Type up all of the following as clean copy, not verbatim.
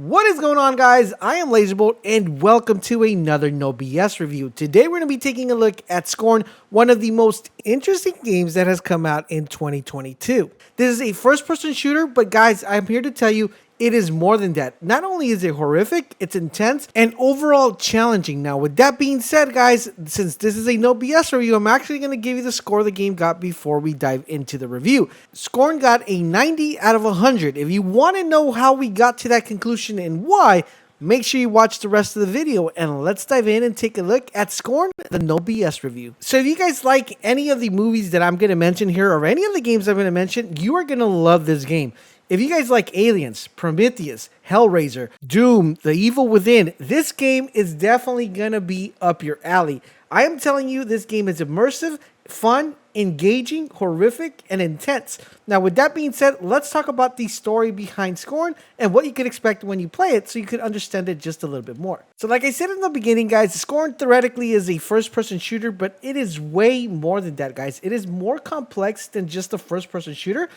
What is going on, guys? I am LaserBolt and welcome to another No BS review. Today we're going to be taking a look at Scorn, one of the most interesting games that has come out in 2022. This is a first-person shooter, but guys, I'm here to tell you it is more than that. Not only is it horrific, it's intense and overall challenging. Now, with that being said, guys, since this is a no BS review, I'm actually going to give you the score the game got before we dive into the review. Scorn got a 90 out of 100. If you want to know how we got to that conclusion and why, make sure you watch the rest of the video and let's dive in and take a look at Scorn, the no BS review. So if you guys like any of the movies that I'm going to mention here or any of the games I'm going to mention, you are going to love this game. If you guys like Aliens, Prometheus, Hellraiser, Doom, The Evil Within, this game is definitely going to be up your alley. I am telling you, this game is immersive, fun, engaging, horrific, and intense. Now, with that being said, let's talk about the story behind Scorn and what you can expect when you play it so you can understand it just a little bit more. So like I said in the beginning, guys, Scorn theoretically is a first-person shooter, but it is way more than that, guys. It is more complex than just a first-person shooter,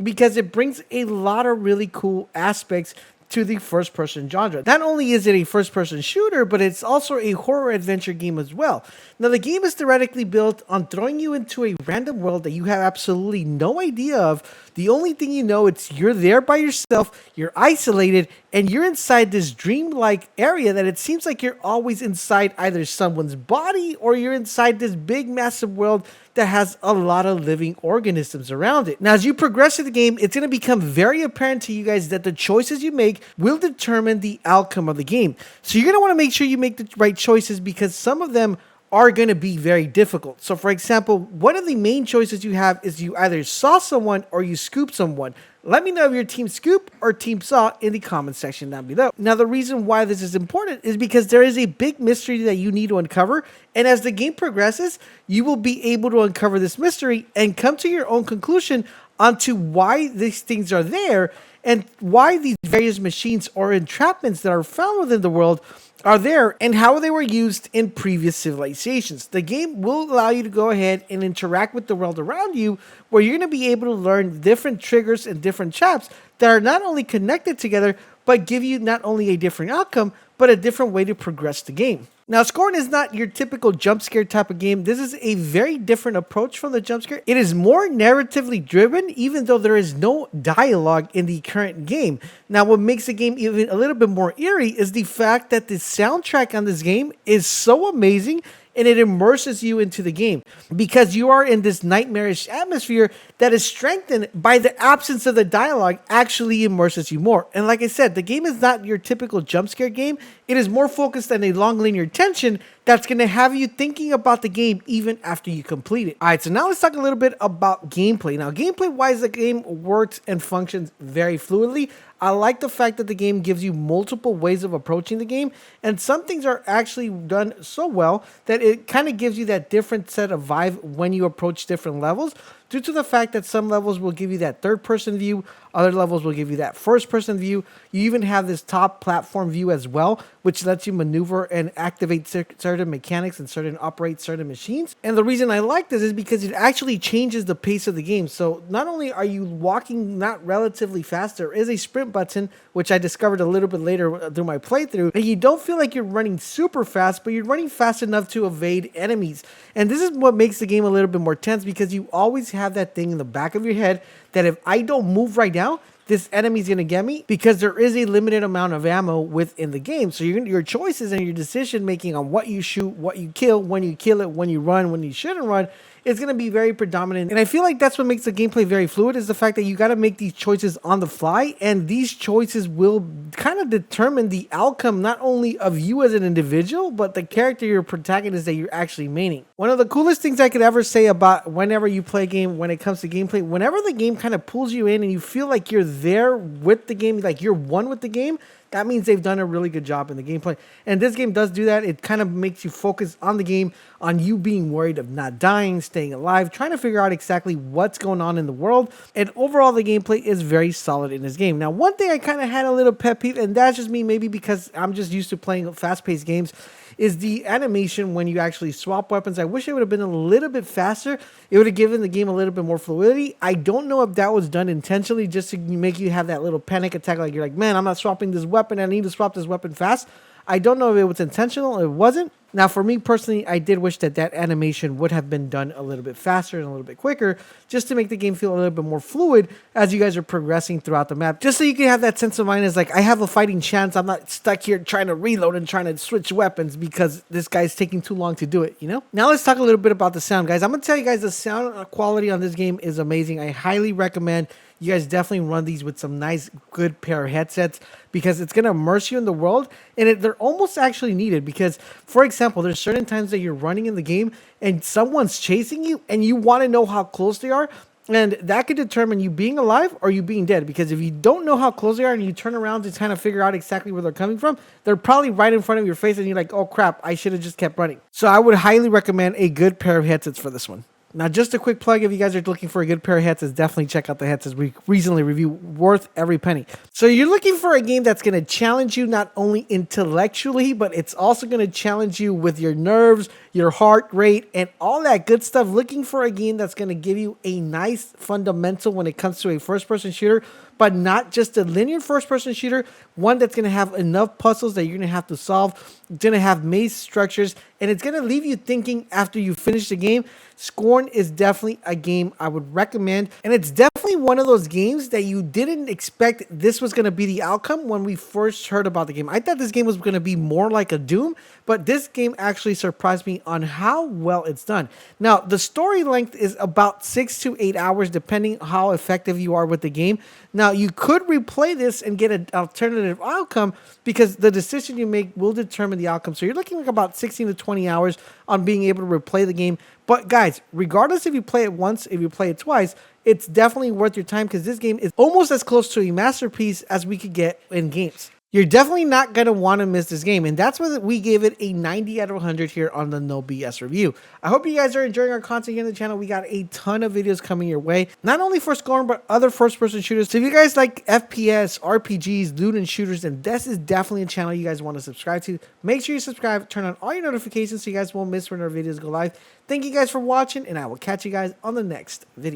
because it brings a lot of really cool aspects to the first-person genre. Not only is it a first-person shooter, but it's also a horror adventure game as well. Now, the game is theoretically built on throwing you into a random world that you have absolutely no idea of. The only thing you know, it's you're there by yourself, you're isolated, and you're inside this dreamlike area that it seems like you're always inside either someone's body or you're inside this big, massive world that has a lot of living organisms around it. Now, as you progress through the game, it's going to become very apparent to you guys that the choices you make will determine the outcome of the game. So you're going to want to make sure you make the right choices because some of them are going to be very difficult. So for example, one of the main choices you have is you either saw someone or you scoop someone. Let me know if you're team scoop or team saw in the comment section down below. Now, the reason why this is important is because there is a big mystery that you need to uncover. And as the game progresses, you will be able to uncover this mystery and come to your own conclusion onto why these things are there and why these various machines or entrapments that are found within the world are there and how they were used in previous civilizations. The game will allow you to go ahead and interact with the world around you, where you're going to be able to learn different triggers and different traps that are not only connected together, but give you not only a different outcome, but a different way to progress the game. Now, Scorn is not your typical jump scare type of game. This is a very different approach from the jump scare. It is more narratively driven, even though there is no dialogue in the current game. Now, what makes the game even a little bit more eerie is the fact that the soundtrack on this game is so amazing and it immerses you into the game because you are in this nightmarish atmosphere that is strengthened by the absence of the dialogue actually immerses you more. And like I said, the game is not your typical jump scare game. It is more focused on a long linear tension that's going to have you thinking about the game even after you complete it. All right, so now let's talk a little bit about gameplay. Now, gameplay-wise, the game works and functions very fluidly. I like the fact that the game gives you multiple ways of approaching the game, and some things are actually done so well that it kind of gives you that different set of vibe when you approach different levels, due to the fact that some levels will give you that third-person view, other levels will give you that first-person view. You even have this top platform view as well, which lets you maneuver and activate certain mechanics and operate certain machines. And the reason I like this is because it actually changes the pace of the game. So not only are you walking not relatively fast, there is a sprint button, which I discovered a little bit later through my playthrough, and you don't feel like you're running super fast, but you're running fast enough to evade enemies. And this is what makes the game a little bit more tense, because you always have that thing in the back of your head that if I don't move right now, this enemy's going to get me, because there is a limited amount of ammo within the game. So your choices and your decision making on what you shoot, what you kill, when you kill it, when you run, when you shouldn't run, is going to be very predominant. And I feel like that's what makes the gameplay very fluid, is the fact that you got to make these choices on the fly, and these choices will kind of determine the outcome not only of you as an individual, but the character, your protagonist that you're actually maining. One of the coolest things I could ever say about whenever you play a game, when it comes to gameplay, whenever the game kind of pulls you in and you feel like you're there with the game, like you're one with the game, that means they've done a really good job in the gameplay. And this game does do that. It kind of makes you focus on the game, on you being worried of not dying, staying alive, trying to figure out exactly what's going on in the world. And overall, the gameplay is very solid in this game. Now, one thing I kind of had a little pet peeve, and that's just me, maybe because I'm just used to playing fast-paced games, is the animation when you actually swap weapons. I wish it would have been a little bit faster. It would have given the game a little bit more fluidity. I don't know if that was done intentionally just to make you have that little panic attack, like you're like, man, I'm not swapping this weapon. I need to swap this weapon fast. I don't know if it was intentional. It wasn't. Now, for me personally, I did wish that animation would have been done a little bit faster and a little bit quicker, just to make the game feel a little bit more fluid as you guys are progressing throughout the map. Just so you can have that sense of mind as like, I have a fighting chance. I'm not stuck here trying to reload and trying to switch weapons because this guy's taking too long to do it, you know? Now let's talk a little bit about the sound, guys. I'm going to tell you guys the sound quality on this game is amazing. I highly recommend you guys definitely run these with some nice, good pair of headsets because it's going to immerse you in the world, and they're almost actually needed because, for example, there's certain times that you're running in the game and someone's chasing you and you want to know how close they are, and that could determine you being alive or you being dead, because if you don't know how close they are and you turn around to kind of figure out exactly where they're coming from, they're probably right in front of your face and you're like, oh crap, I should have just kept running. So I would highly recommend a good pair of headsets for this one. Now, just a quick plug, if you guys are looking for a good pair of headsets, definitely check out the headsets we recently reviewed, worth every penny. So you're looking for a game that's going to challenge you not only intellectually, but it's also going to challenge you with your nerves, your heart rate, and all that good stuff. Looking for a game that's going to give you a nice fundamental when it comes to a first-person shooter, but not just a linear first-person shooter, one that's going to have enough puzzles that you're going to have to solve. It's going to have maze structures, and it's going to leave you thinking after you finish the game. Scorn is definitely a game I would recommend, and it's definitely one of those games that you didn't expect this was going to be the outcome when we first heard about the game. I thought this game was going to be more like a Doom, but this game actually surprised me on how well it's done. Now, the story length is about 6 to 8 hours, depending how effective you are with the game. Now, you could replay this and get an alternative outcome because the decision you make will determine the outcome. So you're looking like about 16 to 20 hours on being able to replay the game. But guys, regardless if you play it once, if you play it twice, it's definitely worth your time because this game is almost as close to a masterpiece as we could get in games. You're definitely not going to want to miss this game, and that's why we gave it a 90 out of 100 here on the No BS review. I hope you guys are enjoying our content here on the channel. We got a ton of videos coming your way, not only for Scorn, but other first-person shooters. So if you guys like FPS, RPGs, loot and shooters, then this is definitely a channel you guys want to subscribe to. Make sure you subscribe, turn on all your notifications so you guys won't miss when our videos go live. Thank you guys for watching, and I will catch you guys on the next video.